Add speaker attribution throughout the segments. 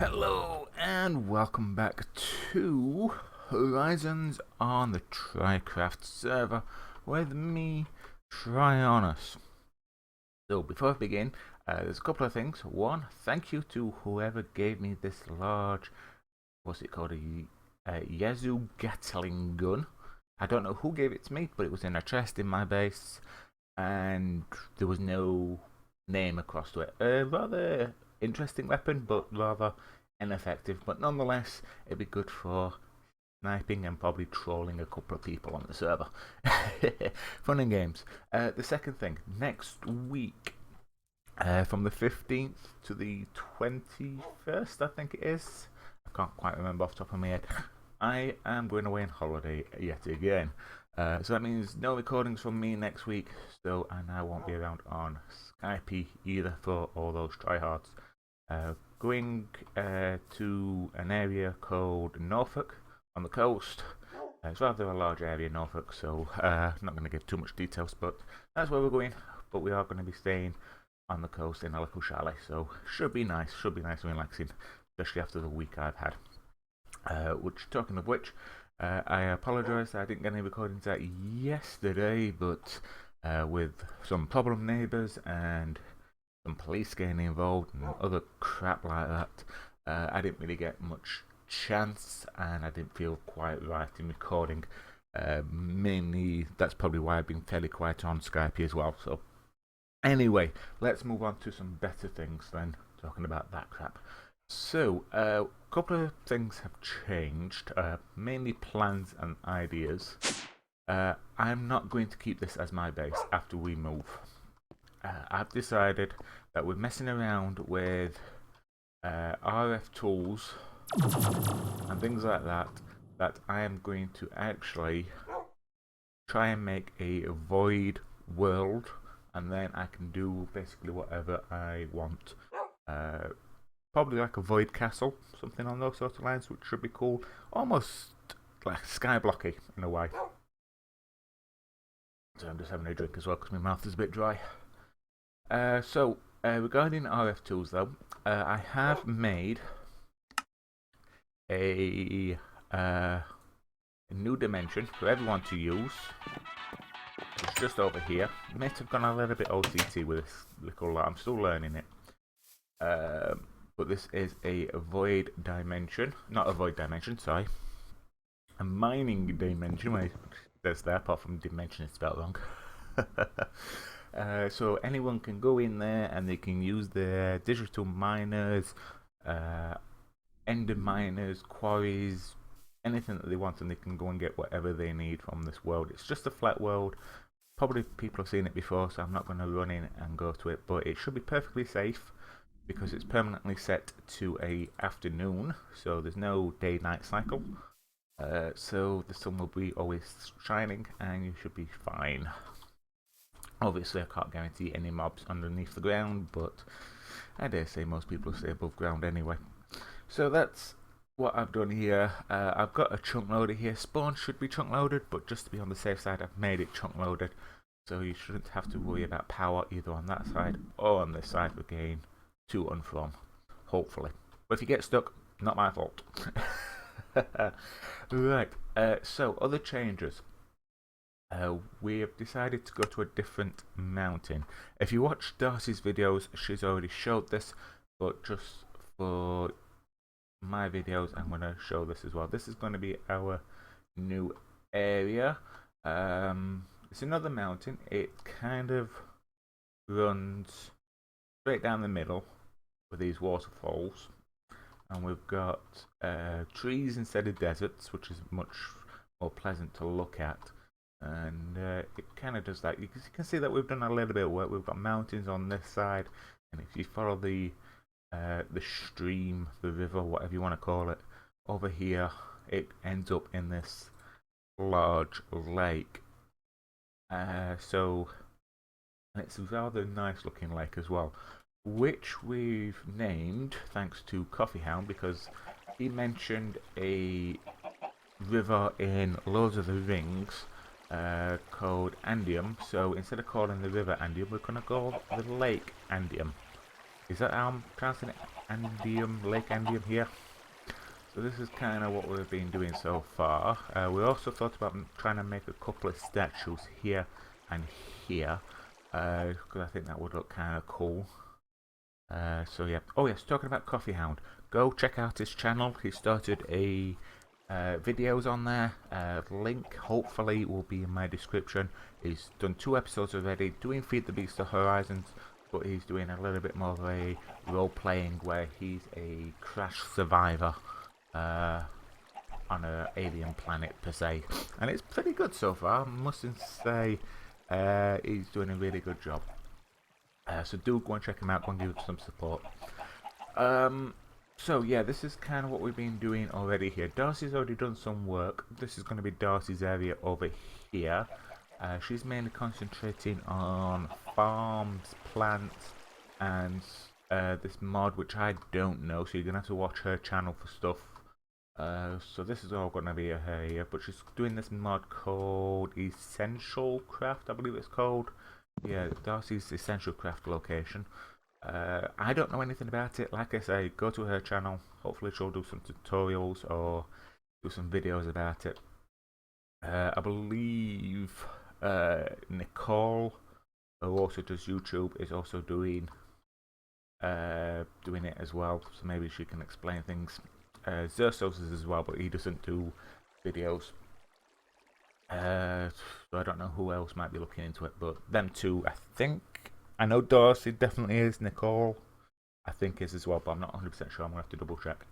Speaker 1: Hello and welcome back to Horizons on the TryCraft server with me, Tryonus. So before I begin, there's a couple of things. One, thank you to whoever gave me this large, what's it called, a Yazoo Gatling gun. I don't know who gave it to me, but it was in a chest in my base and there was no name across to it. Rather interesting weapon, but rather ineffective. But nonetheless, it'd be good for sniping and probably trolling a couple of people on the server. Fun and games. The second thing, next week, from the 15th to the 21st, I think it is. I can't quite remember off the top of my head. I am going away on holiday yet again. So that means no recordings from me next week. So, and I won't be around on Skype either for all those tryhards. Going to an area called Norfolk on the coast. It's rather a large area, Norfolk, so I'm not going to give too much details, but that's where we're going. But we are going to be staying on the coast in a little chalet, so should be nice and relaxing, especially after the week I've had. Talking of which, I apologise I didn't get any recordings out yesterday, but with some problem neighbours and some police getting involved and other crap like that, I didn't really get much chance and I didn't feel quite right in recording. Mainly that's probably why I've been fairly quiet on Skype as well. So anyway, let's move on to some better things than talking about that crap. So a couple of things have changed, mainly plans and ideas. I'm not going to keep this as my base after we move. I've decided that we're messing around with RF tools and things like that, that I am going to actually try and make a void world, and then I can do basically whatever I want. Probably like a void castle, something on those sorts of lines, which should be cool. Almost like skyblocky in a way. So I'm just having a drink as well because my mouth is a bit dry. Regarding RF tools though, I have made a new dimension for everyone to use. It's just over here. I might have gone a little bit OTT with this little lot. I'm still learning it. But this is a void dimension. Not a void dimension, sorry. A mining dimension. Wait, there's there, apart from dimension it's spelled wrong. So anyone can go in there and they can use their digital miners, ender miners, quarries, anything that they want, and they can go and get whatever they need from this world. It's just a flat world. Probably people have seen it before, so I'm not going to run in and go to it, but it should be perfectly safe because it's permanently set to a afternoon, so there's no day-night cycle. So the sun will be always shining and you should be fine. Obviously I can't guarantee any mobs underneath the ground, but I dare say most people stay above ground anyway. So that's what I've done here. I've got a chunk loader here. Spawn should be chunk loaded, but just to be on the safe side I've made it chunk loaded, so you shouldn't have to worry about power either on that side or on this side for getting to and from, hopefully. But if you get stuck, not my fault. Right, so other changes. We have decided to go to a different mountain. If you watch Darcy's videos, she's already showed this, but just for my videos, I'm going to show this as well. This is going to be our new area. It's another mountain. It kind of runs straight down the middle with these waterfalls. And we've got trees instead of deserts, which is much more pleasant to look at. And it kind of does that. You can see that we've done a little bit of work. We've got mountains on this side, and if you follow the stream, the river, whatever you want to call it, over here, it ends up in this large lake. And it's a rather nice looking lake as well, which we've named thanks to Coffeehound, because he mentioned a river in Lord of the Rings called Andium. So instead of calling the river Andium, we're going to call the lake Andium. Is that how I'm pronouncing it? Lake Endium here. So this is kind of what we've been doing so far. We also thought about trying to make a couple of statues here and here, because I think that would look kind of cool. So yeah. Oh yes, talking about Coffee Hound, go check out his channel. He started a videos on there. Link hopefully will be in my description. He's done 2 episodes already, doing Feed the Beast of Horizons, but he's doing a little bit more of a role playing where he's a crash survivor on an alien planet per se, and it's pretty good so far. I must say, he's doing a really good job. So do go and check him out, go and give him some support. So yeah, this is kind of what we've been doing already here. Darcy's already done some work. This is going to be Darcy's area over here. She's mainly concentrating on farms, plants, and this mod, which I don't know, so you're going to have to watch her channel for stuff. So this is all going to be her here, but she's doing this mod called Essential Craft, I believe it's called. Yeah, Darcy's Essential Craft location. I don't know anything about it. Like I say, go to her channel. Hopefully she'll do some tutorials or do some videos about it. I believe Nicole, who also does YouTube, is also doing it as well. So maybe she can explain things. Xersos is as well, but he doesn't do videos. So I don't know who else might be looking into it, but them two, I think. I know Darcy definitely is. Nicole, I think, is as well, but I'm not 100% sure. I'm going to have to double check.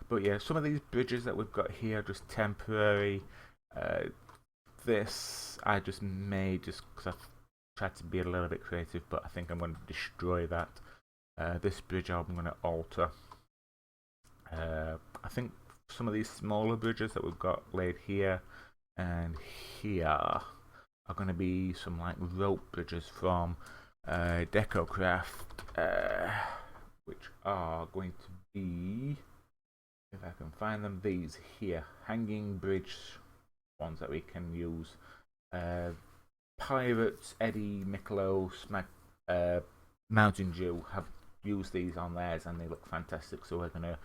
Speaker 1: But yeah, some of these bridges that we've got here are just temporary. This I just made just because I've tried to be a little bit creative, but I think I'm going to destroy that. This bridge I'm going to alter. I think some of these smaller bridges that we've got laid here and here are going to be some like rope bridges from DecoCraft, which are going to be, if I can find them, these here, hanging bridge ones that we can use. Pirates, Eddie, Micklos, Mntdewmania have used these on theirs and they look fantastic, so we're going to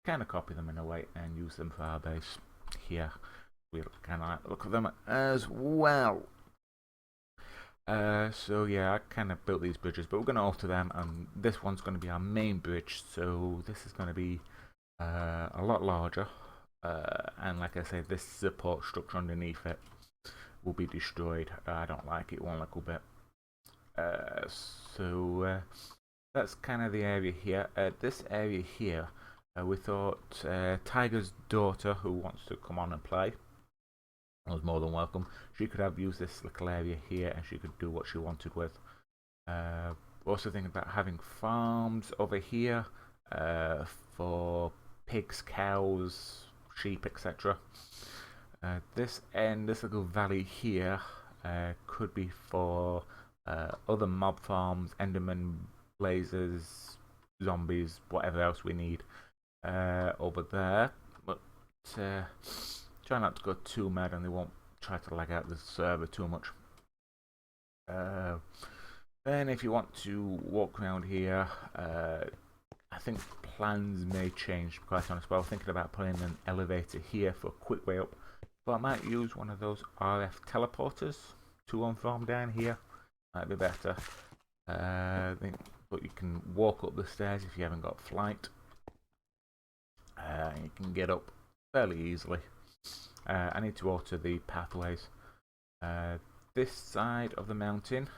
Speaker 1: kind of copy them in a way and use them for our base here. We kind of like the look of them as well. So yeah, I kind of built these bridges, but we're going to alter them, and this one's going to be our main bridge, so this is going to be a lot larger, and like I said, this support structure underneath it will be destroyed. I don't like it one little bit. So that's kind of the area here. This area here, we thought Tiger's daughter, who wants to come on and play, was more than welcome. She could have used this little area here and she could do what she wanted with. Also thinking about having farms over here for pigs, cows, sheep, etc. This little valley here could be for other mob farms, enderman, blazers, zombies, whatever else we need over there. But try not to go too mad and they won't try to lag out the server too much. Then if you want to walk around here, I think plans may change, quite honest, but I was thinking about putting an elevator here for a quick way up, but I might use one of those RF teleporters to and from down here. Might be better. But you can walk up the stairs if you haven't got flight. You can get up fairly easily. I need to alter the pathways. This side of the mountain,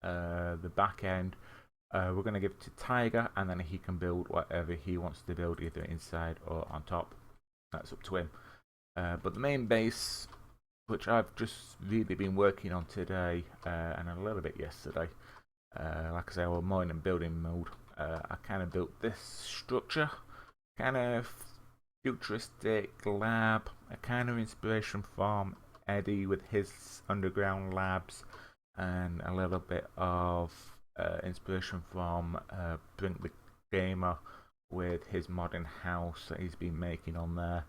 Speaker 1: the back end, we're going to give it to Tiger, and then he can build whatever he wants to build, either inside or on top. That's up to him. But the main base, which I've just really been working on today and a little bit yesterday, like I say, we're more in building mode. I kind of built this structure, kind of futuristic lab, a kind of inspiration from Eddie with his underground labs, and a little bit of inspiration from Brink the Gamer with his modern house that he's been making on there.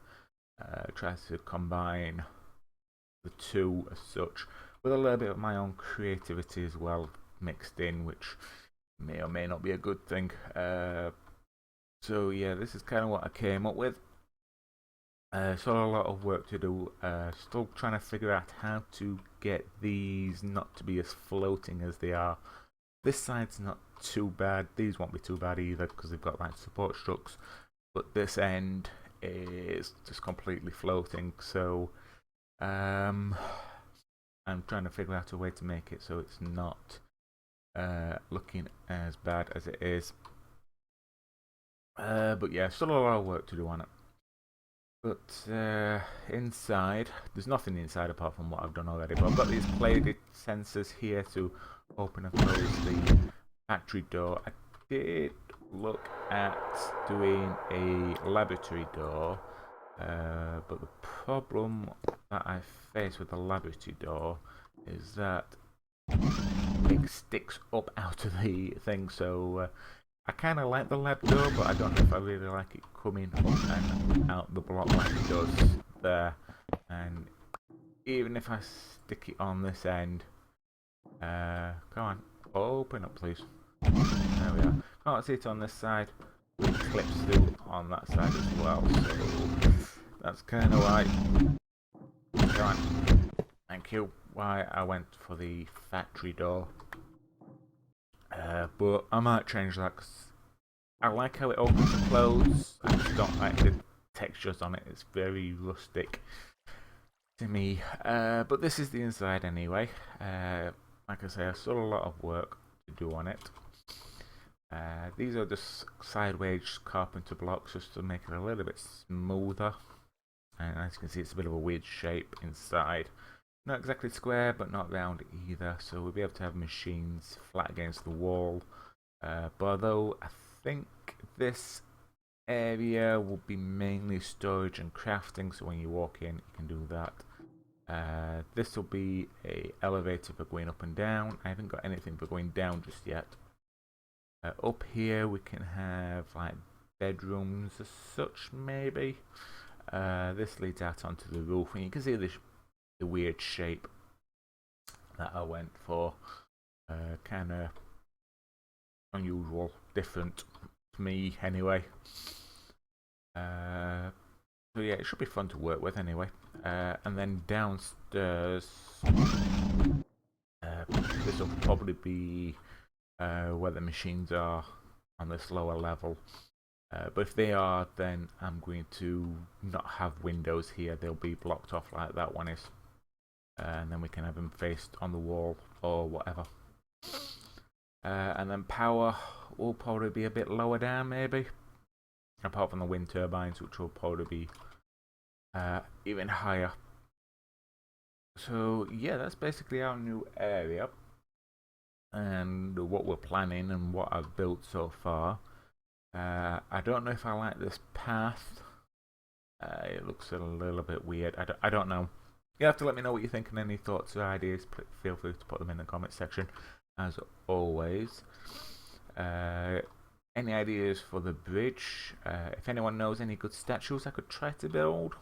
Speaker 1: Tries to combine the two as such, with a little bit of my own creativity as well mixed in, which may or may not be a good thing. So yeah, this is kind of what I came up with. Still a lot of work to do. Still trying to figure out how to get these not to be as floating as they are. This side's not too bad. These won't be too bad either because they've got like support struts. But this end is just completely floating. So I'm trying to figure out a way to make it so it's not looking as bad as it is. But yeah, still a lot of work to do on it. But inside, there's nothing inside apart from what I've done already. But I've got these plated sensors here to open and close the factory door. I did look at doing a laboratory door, but the problem that I face with the laboratory door is that it sticks up out of the thing. So I kind of like the lab door, but I don't know if I really like it coming up and out the block like it does there. And even if I stick it on this end, come on, open up please. There we are. Can't see it on this side. It clips through on that side as well, so that's kind of why. Come on. Thank you. Why I went for the factory door. But I might change that because I like how it opens and closes. I just don't like the textures on it. It's very rustic to me. But this is the inside anyway. Like I say, I still a lot of work to do on it. These are just sideways carpenter blocks just to make it a little bit smoother. And as you can see, it's a bit of a weird shape inside. Not exactly square, but not round either. So we'll be able to have machines flat against the wall. But although I think this area will be mainly storage and crafting, so when you walk in, you can do that. This will be a elevator for going up and down. I haven't got anything for going down just yet. Up here we can have like bedrooms as such, maybe. This leads out onto the roof, and you can see the weird shape that I went for. Kind of unusual, different to me anyway. So yeah, it should be fun to work with anyway. And then downstairs, this will probably be where the machines are on this lower level. But if they are, then I'm going to not have windows here. They'll be blocked off like that one is. And then we can have them faced on the wall or whatever. And then power will probably be a bit lower down maybe. Apart from the wind turbines, which will probably be even higher. So yeah, that's basically our new area. And what we're planning and what I've built so far. I don't know if I like this path. It looks a little bit weird. I don't know. You have to let me know what you think and any thoughts or ideas. Feel free to put them in the comment section, as always. Any ideas for the bridge? If anyone knows any good statues I could try to build.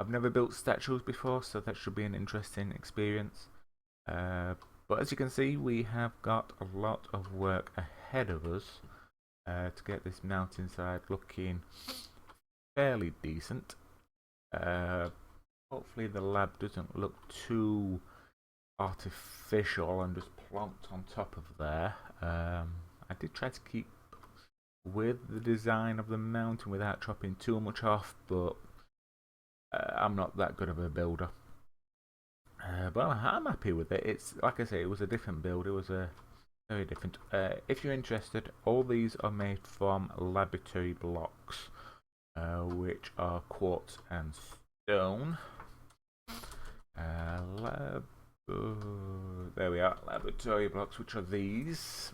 Speaker 1: I've never built statues before, so that should be an interesting experience. But as you can see, we have got a lot of work ahead of us to get this mountainside looking fairly decent. Hopefully the lab doesn't look too artificial and just plonked on top of there. I did try to keep with the design of the mountain without chopping too much off, but I'm not that good of a builder. But I'm happy with it. It's like I say, it was a different build. It was a very different. If you're interested, all these are made from laboratory blocks, which are quartz and stone. There we are, laboratory blocks, which are these.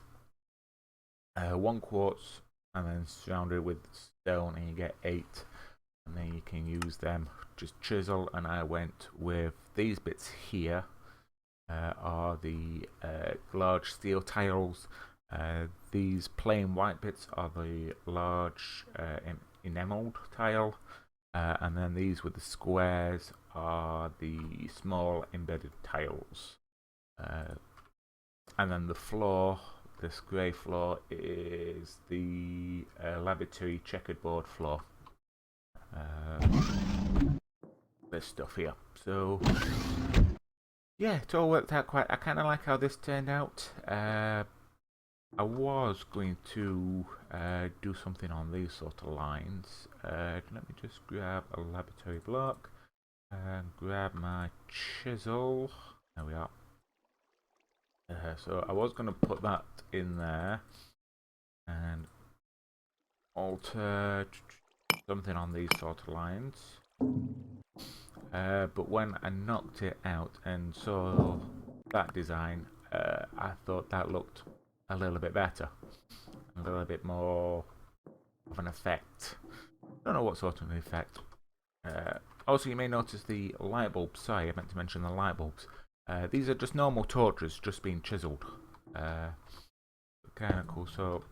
Speaker 1: 1 quartz and then surrounded with stone, and you get 8. And then you can use them, just chisel, and I went with these bits here. Are the large steel tiles. These plain white bits are the large enameled tile. And then these with the squares are the small embedded tiles. And then the floor, this grey floor is the laboratory checkered board floor. This stuff here. So yeah, it all worked out quite. I kind of like how this turned out. I was going to do something on these sort of lines. Let me just grab a laboratory block and grab my chisel. There we are. So I was going to put that in there and alter something on these sort of lines. But when I knocked it out and saw that design, I thought that looked a little bit better, a little bit more of an effect. Don't know what sort of an effect. Also, you may notice the light bulbs. Sorry, I meant to mention the light bulbs. These are just normal torches, just being chiseled. Kind of cool. So,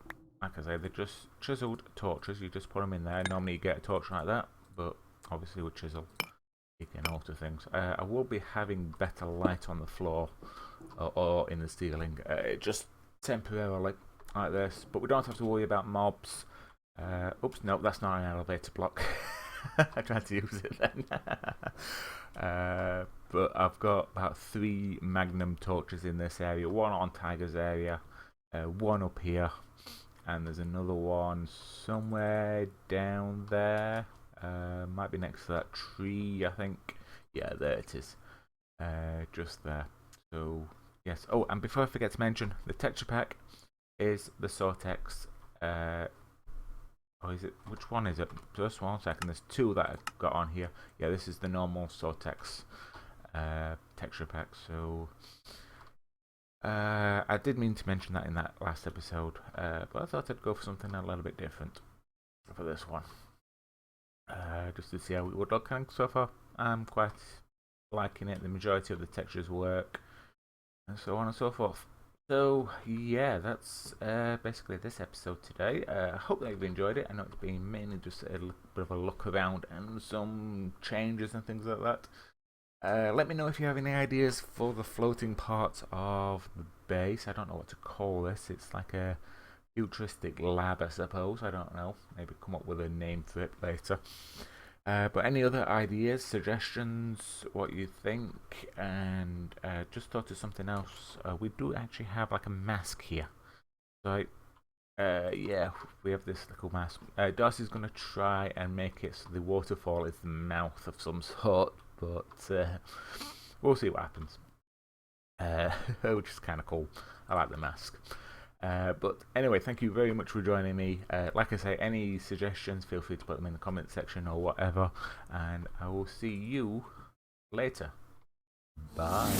Speaker 1: like I say, they're just chiseled torches. You just put them in there. Normally, you get a torch like that, but obviously with chisel, you can alter things. I will be having better light on the floor or in the ceiling, just temporarily like this. But we don't have to worry about mobs. Oops, no, that's not an elevator block. I tried to use it then. But I've got about 3 magnum torches in this area. One on Tiger's area, one up here, and there's another one somewhere down there. Might be next to that tree, I think. Yeah, there it is. Just there. So, yes. Oh, and before I forget to mention, the texture pack is the Sortex. Oh, is it? Which one is it? Just 1 second. There's 2 that I've got on here. Yeah, this is the normal Sortex texture pack. So I did mean to mention that in that last episode, but I thought I'd go for something a little bit different for this one, just to see how it would look. And so far, I'm quite liking it. The majority of the textures work, and so on and so forth. So yeah, that's basically this episode today. I hope that you've enjoyed it. I know it's been mainly just a little bit of a look around and some changes and things like that. Let me know if you have any ideas for the floating parts of the base. I don't know what to call this. It's like a futuristic lab, I suppose. I don't know. Maybe come up with a name for it later. But any other ideas, suggestions, what you think, and just thought of something else. We do actually have like a mask here. So, yeah, we have this little mask. Darcy's going to try and make it so the waterfall is the mouth of some sort, but we'll see what happens. Which is kind of cool. I like the mask. But anyway, thank you very much for joining me. Like I say, any suggestions, feel free to put them in the comment section or whatever. And I will see you later. Bye.